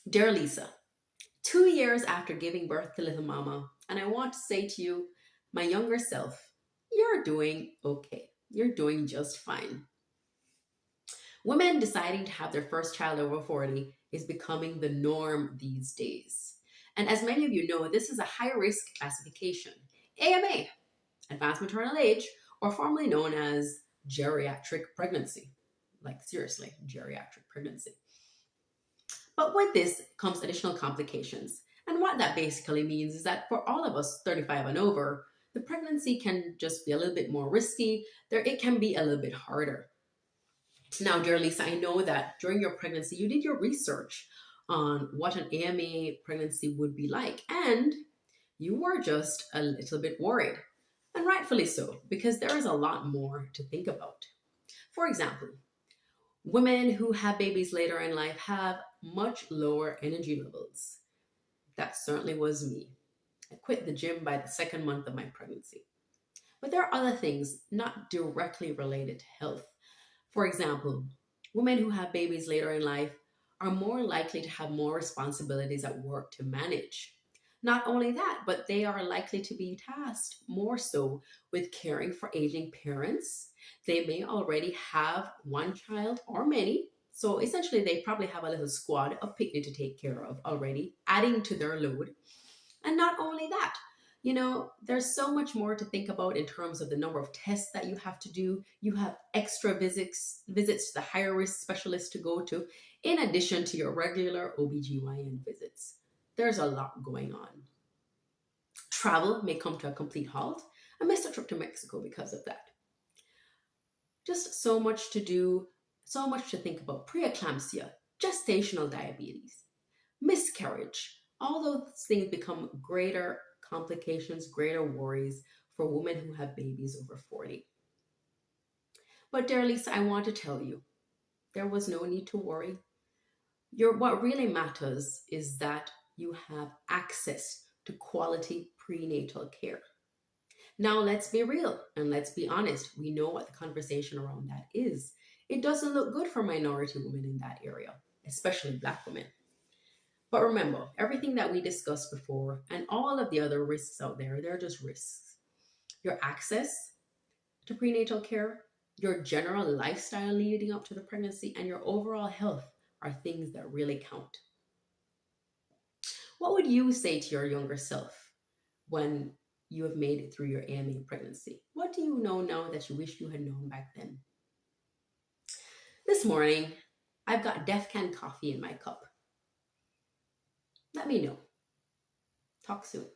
Dear Lisa, 2 years after giving birth to little mama, and I want to say to you, my younger self, you're doing okay. You're doing just fine. Women deciding to have their first child over 40 is becoming the norm these days. And as many of you know, this is a high risk classification, AMA, Advanced Maternal Age, or formerly known as geriatric pregnancy. Like, seriously, geriatric pregnancy. But with this comes additional complications. And what that basically means is that for all of us 35 and over, the pregnancy can just be a little bit more risky. It can be a little bit harder. Now, dear Lisa, I know that during your pregnancy, you did your research on what an AMA pregnancy would be like, and you were just a little bit worried. And rightfully so, because there is a lot more to think about. For example, women who have babies later in life have much lower energy levels. That certainly was me. I quit the gym by the second month of my pregnancy. But there are other things not directly related to health. For example, women who have babies later in life are more likely to have more responsibilities at work to manage. Not only that, but they are likely to be tasked more so with caring for aging parents. They may already have one child or many. So essentially, they probably have a little squad of picnic to take care of already, adding to their load. And not only that, there's so much more to think about in terms of the number of tests that you have to do. You have extra visits to the higher risk specialist to go to, in addition to your regular OBGYN visits. There's a lot going on. Travel may come to a complete halt. I missed a trip to Mexico because of that. Just so much to do, so much to think about. Preeclampsia, gestational diabetes, miscarriage. All those things become greater complications, greater worries for women who have babies over 40. But dear Lisa, I want to tell you, there was no need to worry. What really matters is that you have access to quality prenatal care. Now, let's be real and let's be honest. We know what the conversation around that is. It doesn't look good for minority women in that area, especially Black women. But remember, everything that we discussed before and all of the other risks out there, they're just risks. Your access to prenatal care, your general lifestyle leading up to the pregnancy, and your overall health are things that really count. What would you say to your younger self when you have made it through your AMA pregnancy? What do you know now that you wish you had known back then? This morning, I've got Def Can coffee in my cup. Let me know. Talk soon.